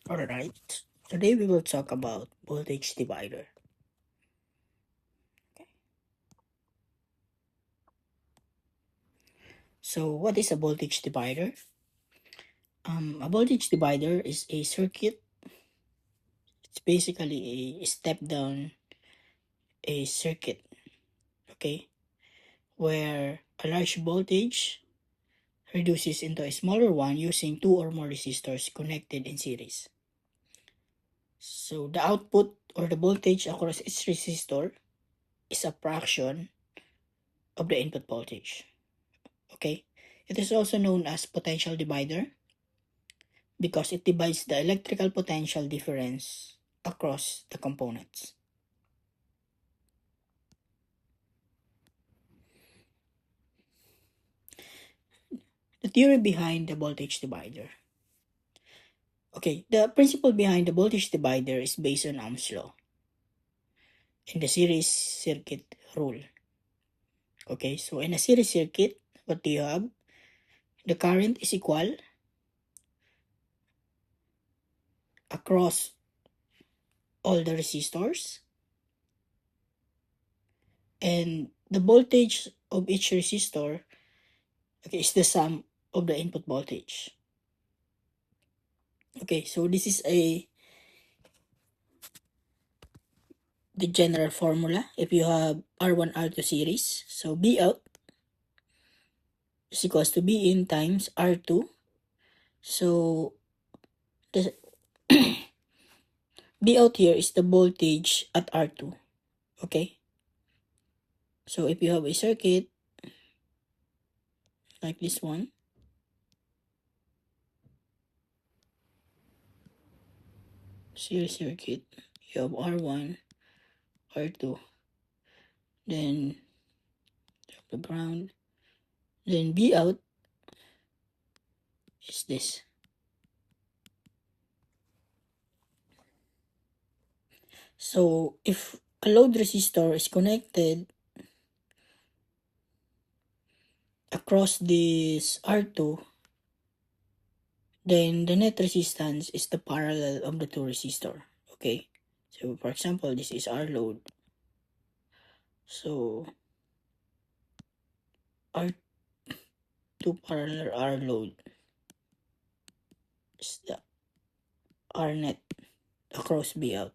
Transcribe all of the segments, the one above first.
Alright, today we will talk about voltage divider. Okay. So what is a voltage divider? A voltage divider is a circuit. It's basically a step down a circuit, okay, where a large voltage reduces into a smaller one using two or more resistors connected in series. So the output or the voltage across each resistor is a fraction of the input voltage. Okay, it is also known as potential divider because it divides the electrical potential difference across the components. The theory behind the voltage divider. Okay, the principle behind the voltage divider is based on Ohm's law in the series circuit rule. Okay, so in a series circuit, what do you have? The current is equal across all the resistors, and the voltage of each resistor, okay, is the sum of the input voltage. Okay, so this is the general formula if you have R1 R2 series. So B out is equals to B in times R2. So the B out here is the voltage at R2. Okay, so if you have a circuit like this one, series circuit, you have R1 R2, then the ground, then B out is this. So if a load resistor is connected across this R2, then the net resistance is the parallel of the two resistor. Okay, so for example, this is our load. So R2 parallel R load is the R net across B out.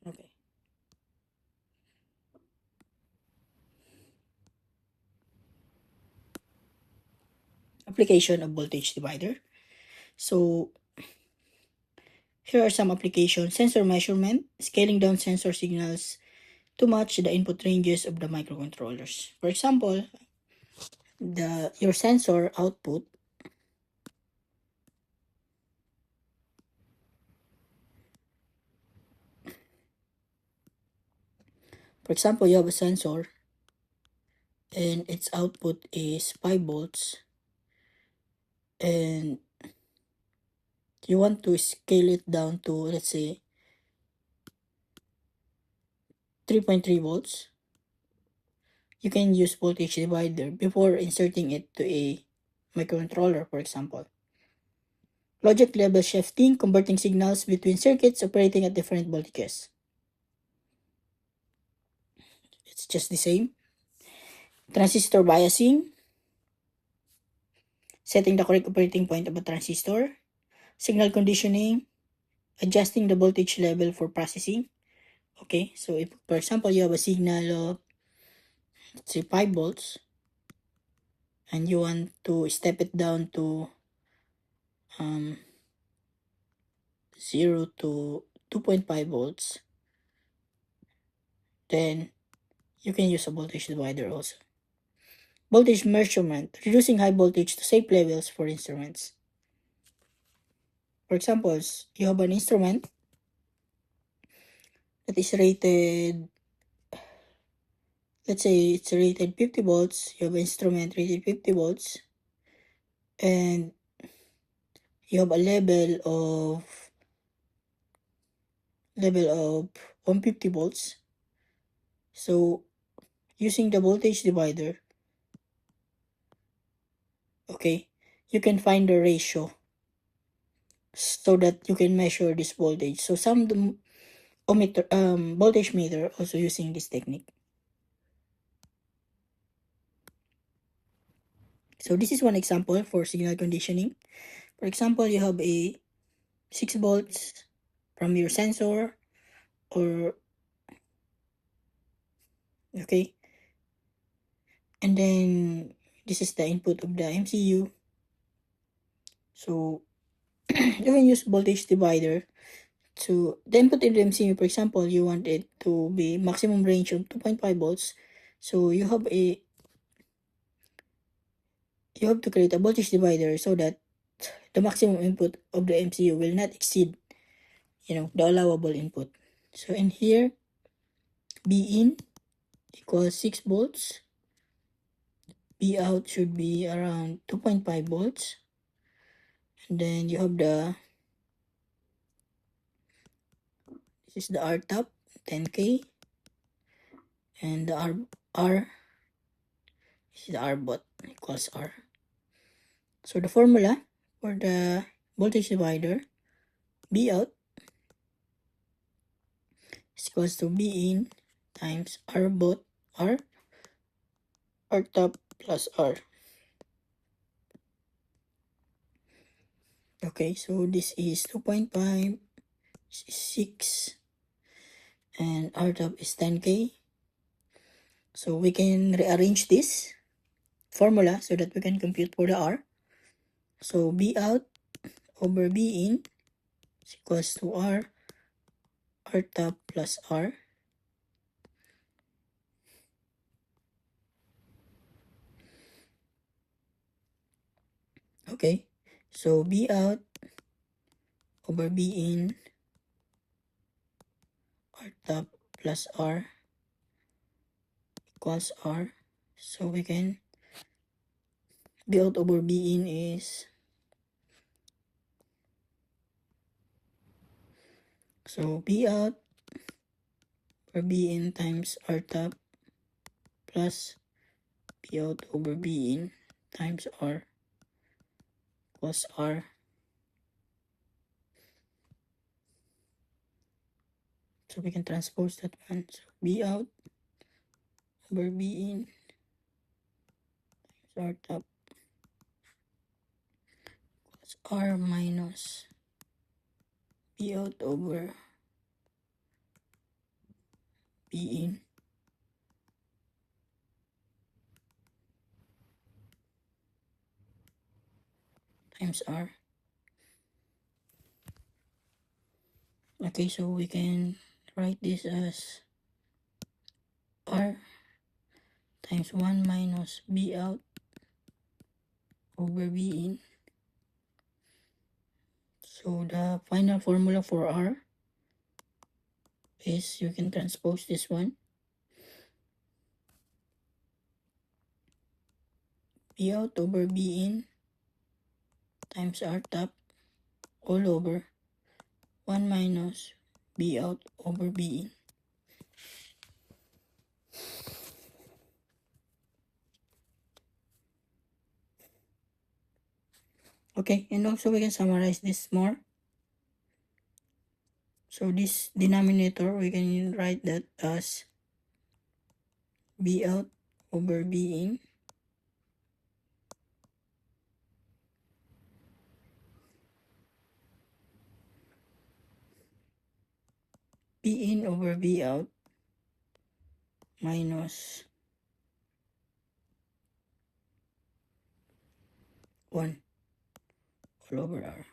Okay. Application of voltage divider. So here are some applications: sensor measurement, scaling down sensor signals to match the input ranges of the microcontrollers. For example, your sensor output, for example, you have a sensor and its output is 5 volts, and you want to scale it down to, let's say, 3.3 volts. You can use voltage divider before inserting it to a microcontroller, for example. Logic level shifting, converting signals between circuits operating at different voltages. It's just the same. Transistor biasing, setting the correct operating point of a transistor. Signal conditioning, adjusting the voltage level for processing. Okay, so if, for example, you have a signal of, let's say, 5 volts, and you want to step it down to 0 to 2.5 volts, then you can use a voltage divider also. Voltage measurement, reducing high voltage to safe levels for instruments. For example, you have an instrument that is rated, let's say it's rated 50 volts, you have an instrument rated 50 volts, and you have a level of 150 volts. So using the voltage divider, okay, you can find the ratio so that you can measure this voltage. So some voltage meter also using this technique. So this is one example for signal conditioning. For example, you have a 6 volts from your sensor, or okay, and then this is the input of the MCU. So you can use voltage divider to the input in the MCU. For example, you want it to be maximum range of 2.5 volts. So you have to create a voltage divider so that the maximum input of the MCU will not exceed, the allowable input. So in here, B in equals 6 volts. B out should be around 2.5 volts. And then you have this is the R top, 10K. And the this is the R bot equals R. So the formula for the voltage divider, B out is equals to B in times R bot, R top plus R. Okay, so this is 2.5, 6, and R top is 10K. So we can rearrange this formula so that we can compute for the R. So B out over B in is equals to R top plus R. Okay, so B out over B in R top plus R equals R. So we can B out over B in is, so B out over B in times R top plus B out over B in times R equals R. So we can transpose that one. So B out over B in times R top equals R minus B out over B in times R. Okay, so we can write this as R times 1 minus B out over B in. So the final formula for R is, you can transpose this one. B out over B in times R top all over 1 minus B out over B in. Okay, and also we can summarize this more. So this denominator, we can write that as B out over B in B in over B out minus 1 all over R.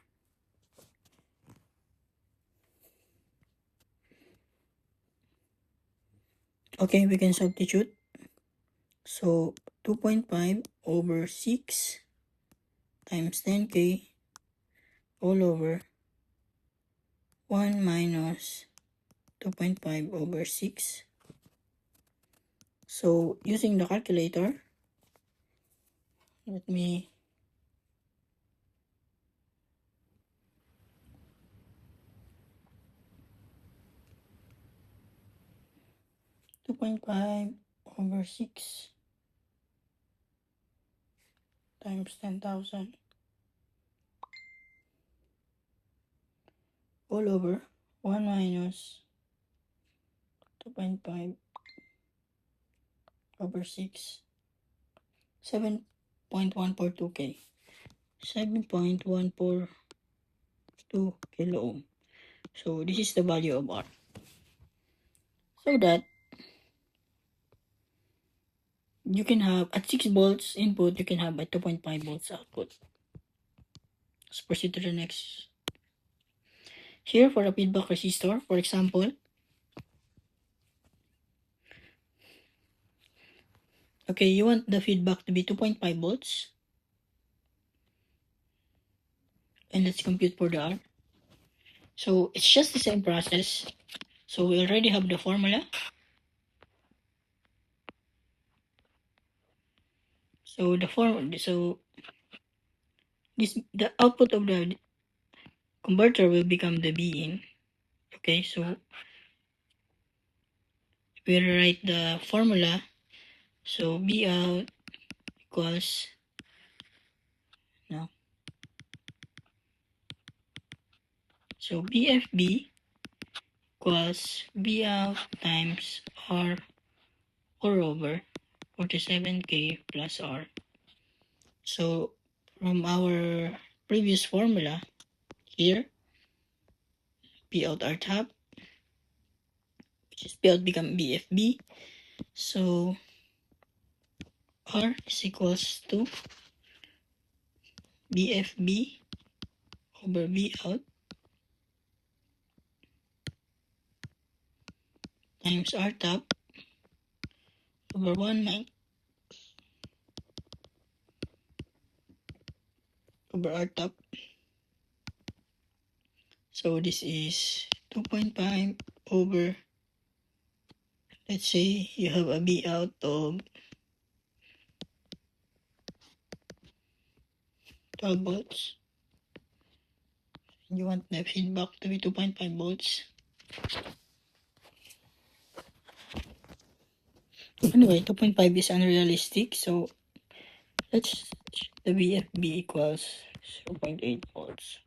Okay, we can substitute. So 2.5 over 6 times 10K all over 1 minus 2.5 over 6. So using the calculator, let me 2.5 over 6 times 10,000 all over 1 minus 2.5 over 6, 7.142K. 7.142 kilo ohm. So this is the value of R. So that you can have at 6 volts input, you can have a 2.5 volts output. Let's proceed to the next. Here for a feedback resistor, for example, okay, you want the feedback to be 2.5 volts. And let's compute for the R. So it's just the same process. So we already have the formula. So the output of the converter will become the B in. Okay, so we write the formula. So B out equals no. So BFB equals B out times R or over 47K plus R. So from our previous formula here, B out R top, which is B out become BFB. So R is equals to BFB over B out times R top over 1 over R top. So this is 2.5 over, let's say you have a B out of 12 volts. You want the feedback to be 2.5 volts. Anyway, 2.5 is unrealistic, so let's the VFB equals 0.8 volts.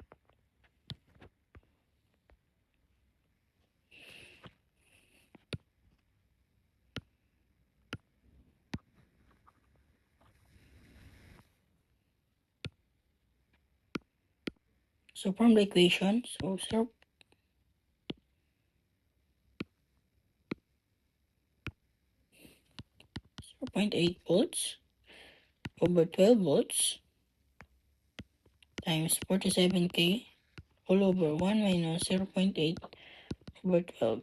So from the equation, so 0.8 volts over 12 volts times 47K all over 1 minus 0.8 over 12.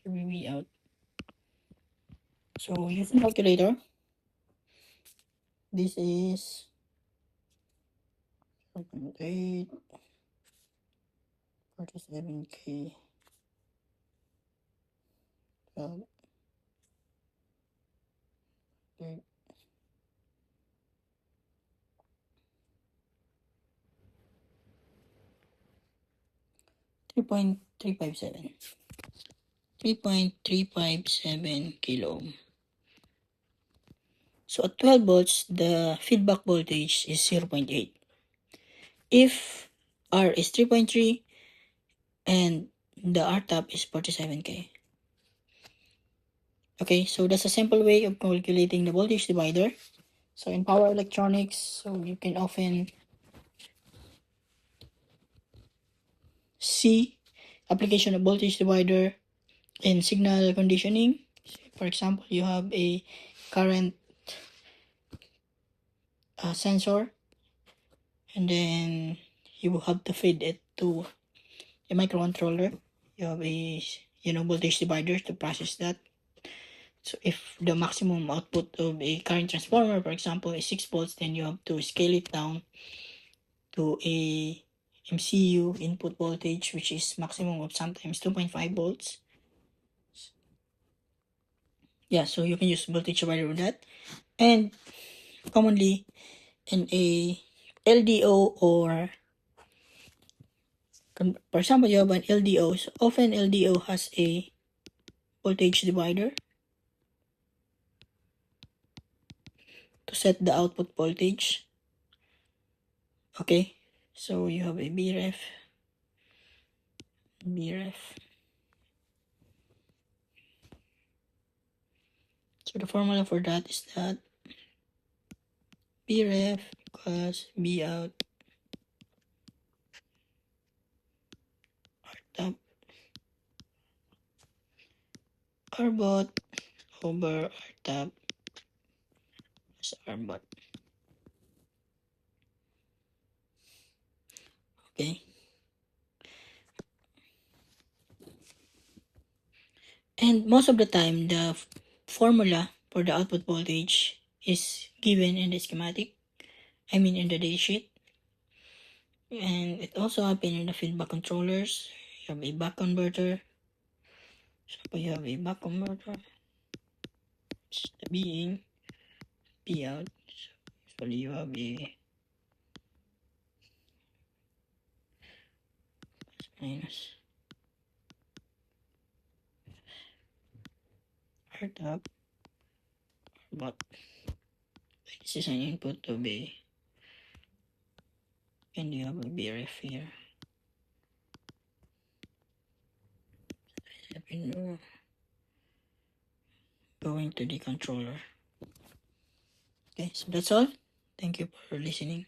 We out. So using calculator, this is 0.8 47K 12 3 3.357 3.357 kilo ohm. So at 12 volts, the feedback voltage is 0.8. If R is 3.3 and the R top is 47K. Okay, so that's a simple way of calculating the voltage divider. So in power electronics, so you can often see application of voltage divider in signal conditioning. For example, you have a current sensor, and then you will have to feed it to a microcontroller. You have a voltage divider to process that. So if the maximum output of a current transformer, for example, is 6 volts, then you have to scale it down to a MCU input voltage, which is maximum of sometimes 2.5 volts. Yeah, so you can use voltage divider with that. And commonly in a LDO, or for example, you have an LDO. So often LDO has a voltage divider to set the output voltage. Okay, so you have a BREF. So the formula for that is that BREF equals B out R top R bot over R top plus R bot. Okay. And most of the time, the formula for the output voltage is given in the schematic, in the datasheet. And it also happens in the feedback controllers. You have a buck converter. So you have a buck converter. It's the B in, B out. So usually you have a minus R top, but this is an input to B, and you have a BRF here. Going to the controller. Okay, so that's all. Thank you for listening.